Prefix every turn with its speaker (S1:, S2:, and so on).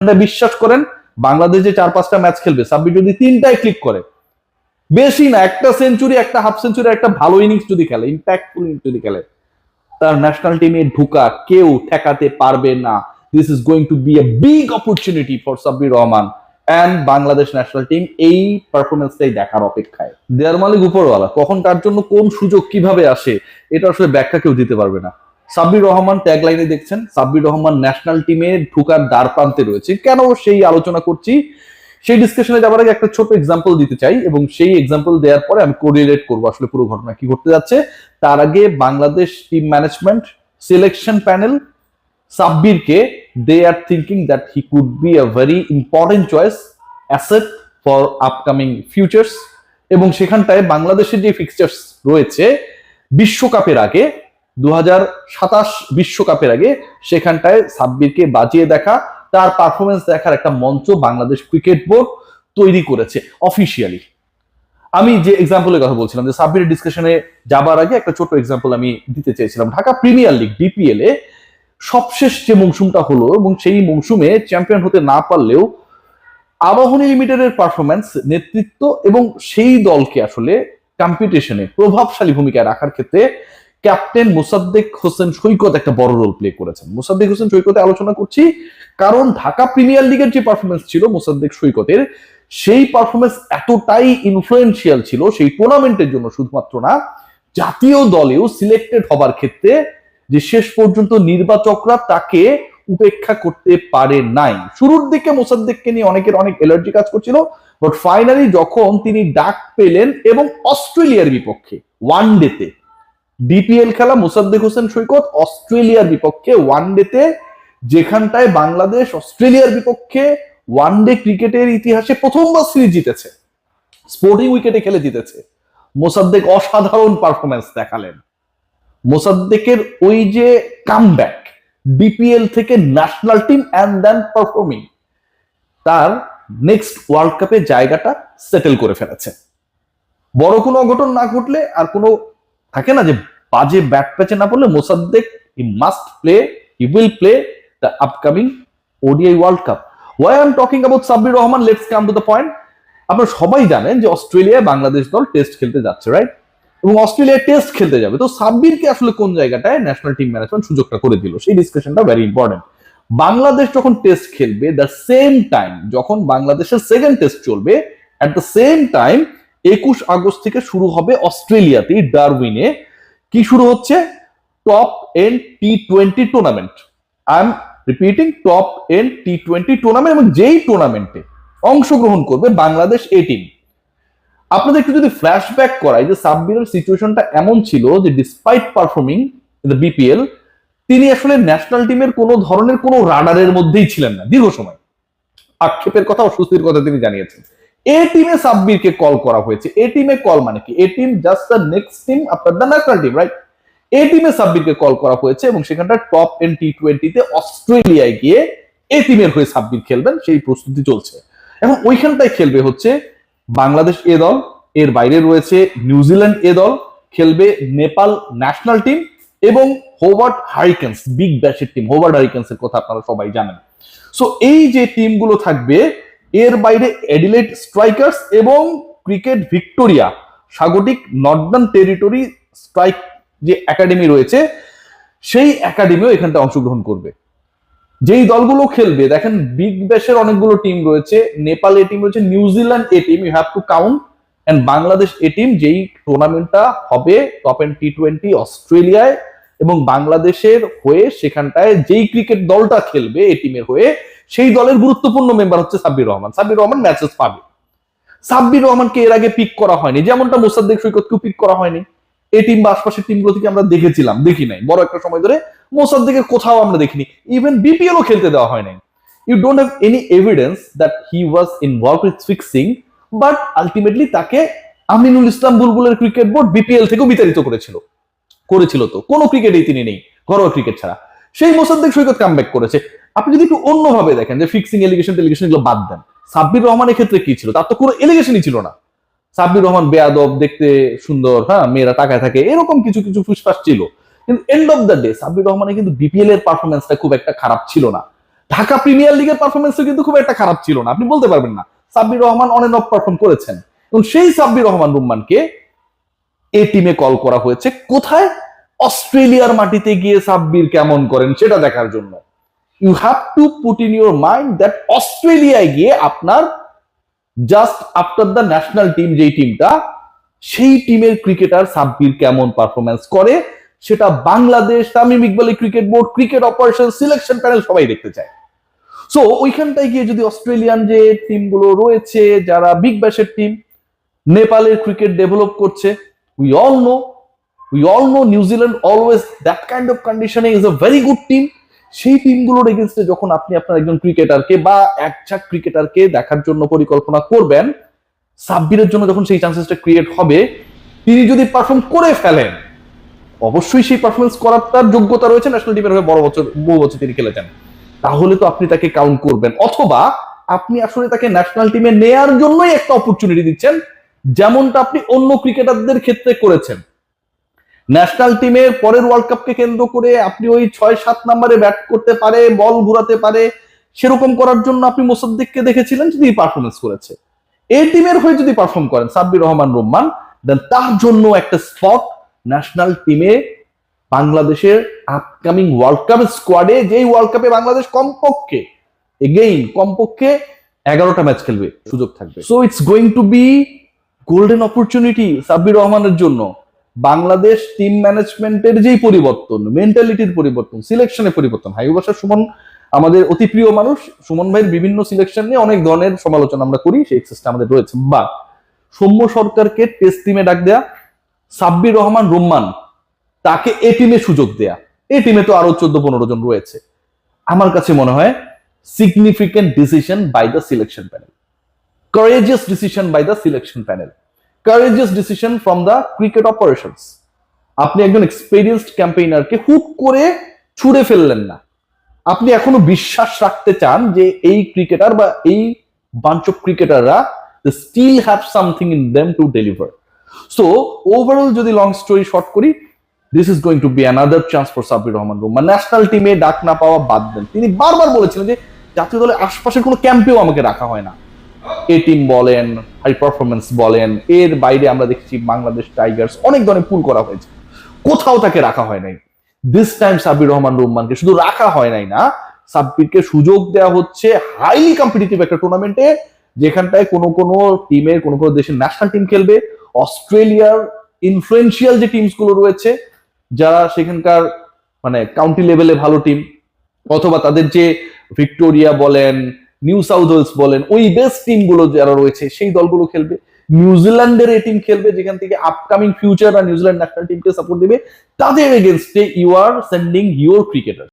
S1: বিশ্বাস করেন বাংলাদেশ যে 4-5টা ম্যাচ খেলবে, সাব্বির যদি 3টায় ক্লিক করে, বেশি না, একটা সেঞ্চুরি, একটা হাফ সেঞ্চুরি, একটা ভালো ইনিংস যদি খেলে, ইম্প্যাক্টফুল ইনিংস যদি খেলে, তার ন্যাশনাল টিমে ঢুকা কেউ ঠেকাতে পারবে না। This is going to be a big opportunity for Sabbir Rahman and Bangladesh national team. এই পারফরমেন্সটাই দেখার অপেক্ষায়। দেয়ার মালিক উপরওয়ালা, কখন কার জন্য কোন সুযোগ কিভাবে আসে এটা আসলে ব্যাখ্যা কেউ দিতে পারবে না। সাব্বির রহমান ট্যাগ লাইনে দেখছেন, সাব্বির রহমান ন্যাশনাল টিমে ঢুকার দ্বার প্রান্তে রয়েছে। কেন সেই আলোচনা করছি, সেই ডিসকাশনে যাবার আগে একটা ছোট এক্সাম্পল দিতে চাই, এবং সেই এক্সাম্পল দেওয়ার পরে আমি কোরিলেট করবো আসলে পুরো ঘটনা কি ঘটতে যাচ্ছে। তার আগে Bangladesh team management selection panel সাব্বিরকে, they are thinking that he could be a very important choice asset for upcoming futures. এবং সেখানটায় বাংলাদেশের যে ফিক্সচার্স রয়েছে বিশ্বকাপের আগে, 2027 বিশ্বকাপের আগে, সেখানটায় সাব্বিরকে বাজিয়ে দেখা, তার পারফরমেন্স দেখার একটা মঞ্চ বাংলাদেশ ক্রিকেট বোর্ড তৈরি করেছে অফিসিয়ালি। আমি যে এক্সাম্পলের কথা বলছিলাম, যে সাব্বিরের ডিসকাশনে যাবার আগে একটা ছোট এক্সাম্পল আমি দিতে চেয়েছিলাম। ঢাকা প্রিমিয়ার লিগ ডিপিএল এ সবশেষ যে মৌসুমটা হলো, এবং সেই মৌসুমে চ্যাম্পিয়ন হতে না পারলেও আবাহনী লিমিটেডের পারফরমেন্স, নেতৃত্ব এবং সেই দলকে আসলে কম্পিটিশনে প্রভাবশালী ভূমিকা রাখার ক্ষেত্রে ক্যাপ্টেন মোসাদ্দেক হোসেন সৈকত একটা বড় রোল প্লে করেছেন। মোসাদ্দেক হোসেন সৈকতে আলোচনা করছি কারণ ঢাকা প্রিমিয়ার লিগের যে পারফরমেন্স ছিল মোসাদ্দেক সৈকতের, সেই পারফরমেন্স এতটাই ইনফ্লুয়েন্সিয়াল ছিল সেই টুর্নামেন্টের জন্য শুধুমাত্র না, জাতীয় দলেও সিলেক্টেড হবার ক্ষেত্রে যে শেষ পর্যন্ত নির্বাচকরা তাকে উপেক্ষা করতে পারে নাই। শুরুর দিকে মোসাদ্দেককে নিয়ে অনেকের অনেক এলার্জি কাজ করছিল, বাট ফাইনালি যখন তিনি ডাক পেলেন এবং অস্ট্রেলিয়ার বিপক্ষে ওয়ানডেতে, ডিপিএল খেলা মোসাদ্দেক হোসেন সৈকত অস্ট্রেলিয়ার বিপক্ষে ওয়ানডেতে, যেখানটায় বাংলাদেশ অস্ট্রেলিয়ার বিপক্ষে ওয়ানডে ক্রিকেটের ইতিহাসে প্রথমবার সিরিজ জিতেছে, স্পোর্টিং উইকেটে খেলে জিতেছে, মোসাদ্দেক অসাধারণ পারফরমেন্স দেখালেন। মোসাদ্দেকের ওই যে কামব্যাক ডিপিএল থেকে national team and then performing, তার নেক্সট ওয়ার্ল্ড কাপে জায়গাটা সেটেল করে ফেলেছে। বড় কোনো অঘটন না ঘটলে, আর কোনো থাকে না যে বাজে ব্যাট প্যাচে না পড়লে, Mosaddek he must play, he will play the upcoming ODI world cup. Why I am talking about Sabbir Rahman, let's come to the point. আপনারা সবাই জানেন যে অস্ট্রেলিয়ায় বাংলাদেশ দল টেস্ট খেলতে যাচ্ছে, রাইট? এবং অস্ট্রেলিয়ায় টেস্ট খেলতে যাবে, তো সাব্বিরকে আসলে কোন জায়গাটায় ন্যাশনাল টিম ম্যানেজমেন্ট সুযোগটা করে দিল, সেই ডিসকাশনটা ভেরি ইম্পর্টেন্ট। বাংলাদেশ যখন টেস্ট খেলবে, দ্য সেম টাইম যখন বাংলাদেশের সেকেন্ড টেস্ট চলবে, at the same time 21 August থেকে শুরু হবে অস্ট্রেলিয়াতে ডারউইনে, কি শুরু হচ্ছে? টপ এন্ড টি20 tournament. I am repeating, top end টি20 টুর্নামেন্ট, এবং যেই টুর্নামেন্টে অংশগ্রহণ করবে বাংলাদেশ এ টিম। আপনাদের একটু যদি ফ্ল্যাশব্যাক করাই, যে সাব্বিরের সিচুয়েশনটা এমন ছিল যে despite performing in the BPL, তিনি আসলে ন্যাশনাল টিমের কোনো ধরনের কোনো রাডারের মধ্যেই ছিলেন না দীর্ঘ সময়। আক্ষেপের কথা, অস্বস্তির কথা তিনি জানিয়েছেন। এ টিমে সাব্বিরকে কল করা হয়েছে। এ টিমে কল মানে কি? A team just the next team after the national team, right? A টিমে সাব্বিরকে কল করা হয়েছে, এবং সেখানটা টপ এন্ড টি20তে অস্ট্রেলিয়ায় গিয়ে এ টিমের হয়ে সাব্বির খেলবেন, সেই প্রস্তুতি চলছে। এখন ওইখানটায় খেলবে হচ্ছে বাংলাদেশ এ দল, এর বাইরে রয়েছে নিউজিল্যান্ড এ দল, খেলবে নেপাল ন্যাশনাল টিম এবং হোবার্ট হারিকেন্স, বিগ ব্যাশের টিম। হোবার্ট হারিকেন্সের কথা আপনারা সবাই জানেন। সো এই যে টিমগুলো থাকবে, এর বাইরে অ্যাডিলেড স্ট্রাইকার্স এবং ক্রিকেট ভিক্টোরিয়া স্বাগতিক নর্দার্ন টেরিটরি স্ট্রাইক যে একাডেমি রয়েছে, সেই একাডেমিও এখানটা অংশগ্রহণ করবে। যেই দলগুলো খেলবে, দেখেন বিগ ব্যাশের অনেকগুলো টিম রয়েছে, নেপাল এ টিম রয়েছে, New Zealand A team, you have to count, and Bangladesh A team. যেই টুর্নামেন্টটা হবে টপ এন্ড টি20 অস্ট্রেলিয়ায়, এবং বাংলাদেশের হয়ে সেখানটায় যেই ক্রিকেট দলটা খেলবে এ টিমের হয়ে, সেই দলের গুরুত্বপূর্ণ মেম্বার হচ্ছে সাব্বির রহমান। সাব্বির রহমান ম্যাচেস পাবে। সাব্বির রহমানকে এর আগে পিক করা হয়নি, যেমনটা মোসাদ্দেক সৈকতকেও পিক করা হয়নি। এই টিম বা আশপাশের টিমগুলো থেকে আমরা দেখেছিলাম, দেখি নাই বড় একটা সময় ধরে মোসাদ্দেকের কোথাও আমরা দেখিনি, ইভেন বিপিএলও খেলতে দেওয়া হয় নাই। You don't have any evidence that he was involved with fixing, but ultimately তাকে আমিনুল ইসলাম বুলবুলের ক্রিকেট বোর্ড বিপিএল থেকেও বিতাড়িত করেছিল তো কোনো ক্রিকেটেই তিনি নেই, ঘরোয়া ক্রিকেট ছাড়া। সেই মোসাদ্দেক সৈকত কামব্যাক করেছে। আপনি যদি একটু অন্যভাবে দেখেন, যে ফিক্সিং এলিগেশন এগুলো বাদ দেন, সাব্বির রহমানের ক্ষেত্রে কি ছিল? তার তো কোনো এলিগেশনই ছিল না। সাব্বির রহমান বেয়াদব, দেখতে সুন্দর, হ্যাঁ, মেয়েরা টাকায় থাকে, এরকম কিছু কিছু ফুসফাস ছিল, কিন্তু end of the day Sabbir রহমানের কিন্তু বিপিএল এর পারফরমেন্সটা খুব একটা খারাপ ছিল না। ঢাকা প্রিমিয়ার লিগের পারফরমেন্সও কিন্তু খুব একটা খারাপ ছিল না, আপনি বলতে পারবেন না। Sabbir Rahman on end of perform করেছেন, এবং সেই সাব্বির রহমান রুম্মানকে এই টিমে কল করা হয়েছে কোথায়? অস্ট্রেলিয়ার মাটিতে গিয়ে সাব্বির কেমন করেন সেটা দেখার জন্য। You have to put in your mind that অস্ট্রেলিয়ায় গিয়ে আপনার just after the national team, যেই টিমটা, সেই টিমের ক্রিকেটার সাব্বির কেমন পারফরমেন্স করে সেটা Bangladesh, Tamim Iqbal cricket board, cricket operation, selection panel সবাই দেখতে চায়। সো ওইখানটায় গিয়ে যদি অস্ট্রেলিয়ান যে টিমগুলো রয়েছে যারা বিগ ব্যাশের টিম, নেপালের ক্রিকেট ডেভেলপ করছে, we all know New Zealand always that kind of কন্ডিশনে is a very good team. সেই টিমগুলোর এগেইনস্টে যখন আপনি আপনার একজন ক্রিকেটারকে বা একঝাক ক্রিকেটারকে দেখার জন্য পরিকল্পনা করবেন, সাব্বিরের জন্য যখন সেই চান্সেসটা ক্রিয়েট হবে, তিনি যদি পারফর্ম করে ফেলেন, অবশ্যই সেই পারফরমেন্স করার তার যোগ্যতা রয়েছে, ন্যাশনাল টিমের হয়ে বহু বছর তিনি খেলেছেন, তাহলে তো আপনি তাকে কাউন্ট করবেন। অথবা আপনি আসলে তাকে ন্যাশনাল টিমে নেয়ার জন্যই একটা অপরচুনিটি দিচ্ছেন, যেমনটা আপনি অন্য ক্রিকেটারদের ক্ষেত্রে করেছেন। ন্যাশনাল টিমের পরের ওয়ার্ল্ড কাপকে কেন্দ্র করে আপনি ওই 6-7 নম্বরে ব্যাট করতে পারে, বল ঘুরাতে পারে, সেরকম করার জন্য আপনি মোসাদ্দেককে দেখেছিলেন, যদি পারফরমেন্স করেছে। এই টিমের হয়ে যদি পারফর্ম করেন সাব্বির রহমান রুম্মান, দেন তার জন্য একটা স্পট ন্যাশনাল টিমে, বাংলাদেশের আপকামিং ওয়ার্ল্ড কাপ স্কোয়াডে, যেই ওয়ার্ল্ড কাপে বাংলাদেশ কমপক্ষে 11টা ম্যাচ খেলবে, সুযোগ থাকবে। So it's going to be golden opportunity Sabbir রহমানের জন্য। বাংলাদেশ টিম ম্যানেজমেন্টের যেই পরিবর্তন, মেন্টালিটির পরিবর্তন, সিলেকশনের পরিবর্তন, হাইব বাসার সুমন আমাদের অতি প্রিয় মানুষ, সুমন ভাইয়ের বিভিন্ন সিলেকশন নিয়ে অনেক ধরনের সমালোচনা আমরা করি, সেই এক্সেসটা আমাদের রয়েছে। বা সৌম্য সরকারকে টেস্ট টিমে ডাক দেয়া, সাব্বির রহমান রুম্মান তাকে এ টিমে সুযোগ দেয়া, এই টিমে তো আরো 14-15 জন রয়েছে, আমার কাছে মনে হয় significant decision by the selection panel, courageous decision by the selection panel, courageous decision from the cricket operations। আপনি একজন এক্সপেরিয়েন্সড ক্যাম্পেইনারকে হুট করে ছুড়ে ফেললেন না, আপনি এখনো বিশ্বাস রাখতে চান যে এই ক্রিকেটার বা এই বাঞ্চ অফ ক্রিকেটাররা still have something in them to deliver. So overall যদি লং স্টোরি শর্ট করি, this is going to be another chance for Sabbir Rahman Rumman. National টিমে ডাক না পাওয়া বাদ দেন, তিনি বারবার বলেছিলেন যে জাতীয় দলের আশপাশের কোনো ক্যাম্পেও আমাকে রাখা হয় না। এ টিম বলেন, হাই পারফরমেন্স বলেন, এর বাইরে আমরা দেখছি বাংলাদেশ টাইগার্স, অনেক ধরনের পুল করা হয়েছে, কোথাও তাকে রাখা হয় নাই। দিস টাইম সাব্বির রহমান রুম্মানকে শুধু রাখা হয় নাই না, সাব্বিরকে সুযোগ দেওয়া হচ্ছে হাইলি কম্পিটিটিভ একটা টুর্নামেন্টে, যেখানটায় কোনো কোনো টিমের কোনো কোনো দেশের ন্যাশনাল টিম খেলবে, অস্ট্রেলিয়ার ইনফ্লুয়েন্সিয়াল যে টিমস গুলো রয়েছে, যারা সেখানকার মানে কাউন্টি লেভেলে ভালো টিম, অথবা তাদের যে ভিক্টোরিয়া বলেন, নিউ সাউথ ওয়েলস বলেন, ওই বেস্ট টিম গুলো যারা রয়েছে সেই দলগুলো খেলবে। নিউজিল্যান্ডের এই টিম খেলবে, যেখান থেকে আপকামিং ফিউচার আর নিউজিল্যান্ড ন্যাশনাল টিমকে সাপোর্ট দিবে। তাদের এগেনস্টে you are sending your cricketer.